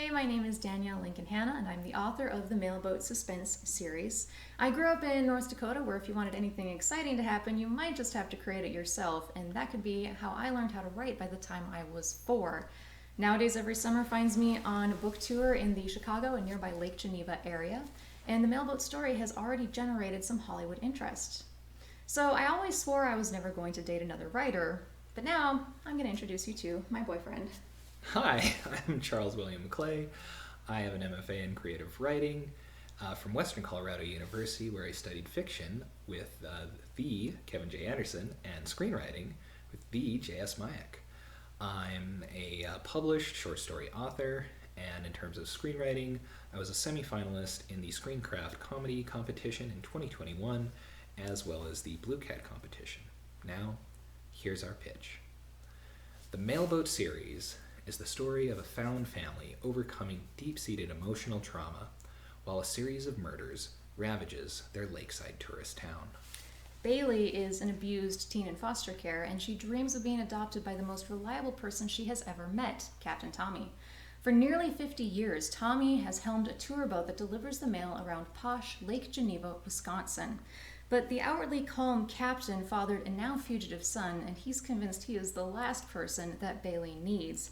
Hey, my name is Danielle Hanna, and I'm the author of the Mailboat Suspense series. I grew up in North Dakota, where if you wanted anything exciting to happen, you might just have to create it yourself, and that could be how I learned how to write by the time I was 4. Nowadays, every summer finds me on a book tour in the Chicago and nearby Lake Geneva area, and the Mailboat story has already generated some Hollywood interest. So I always swore I was never going to date another writer, but now I'm going to introduce you to my boyfriend. Hi, I'm Charles William Maclay. I have an MFA in creative writing from Western Colorado University, where I studied fiction with the Kevin J. Anderson and screenwriting with the J.S. Mayak. I'm a published short story author, and in terms of screenwriting, I was a semifinalist in the Screencraft comedy competition in 2021, as well as the Blue Cat competition. Now, here's our pitch. The Mailboat series is the story of a found family overcoming deep-seated emotional trauma while a series of murders ravages their lakeside tourist town. Bailey is an abused teen in foster care, and she dreams of being adopted by the most reliable person she has ever met, Captain Tommy. For nearly 50 years, Tommy has helmed a tour boat that delivers the mail around posh Lake Geneva, Wisconsin. But the outwardly calm captain fathered a now fugitive son, and he's convinced he is the last person that Bailey needs.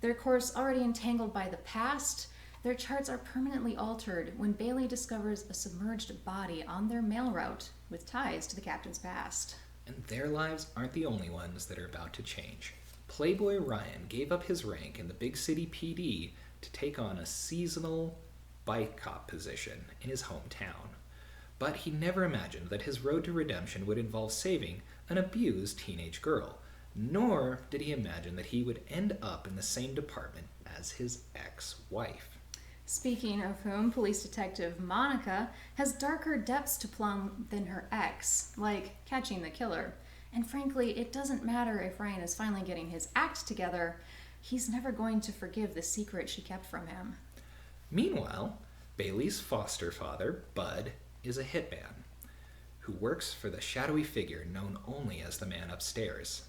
Their course already entangled by the past, their charts are permanently altered when Bailey discovers a submerged body on their mail route with ties to the captain's past. And their lives aren't the only ones that are about to change. Playboy Ryan gave up his rank in the big city PD to take on a seasonal bike cop position in his hometown. But he never imagined that his road to redemption would involve saving an abused teenage girl, nor did he imagine that he would end up in the same department as his ex-wife. Speaking of whom, police detective Monica has darker depths to plumb than her ex, like catching the killer. And frankly, it doesn't matter if Ryan is finally getting his act together, he's never going to forgive the secret she kept from him. Meanwhile, Bailey's foster father, Bud, is a hitman who works for the shadowy figure known only as the man upstairs.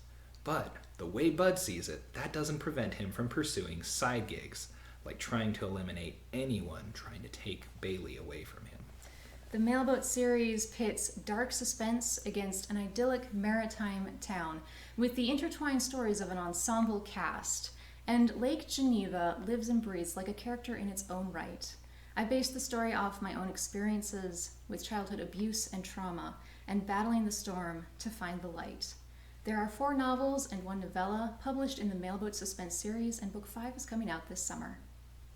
But the way Bud sees it, that doesn't prevent him from pursuing side gigs, like trying to eliminate anyone trying to take Bailey away from him. The Mailboat series pits dark suspense against an idyllic maritime town with the intertwined stories of an ensemble cast, and Lake Geneva lives and breathes like a character in its own right. I based the story off my own experiences with childhood abuse and trauma and battling the storm to find the light. There are 4 novels and 1 novella published in the Mailboat Suspense series, and book 5 is coming out this summer.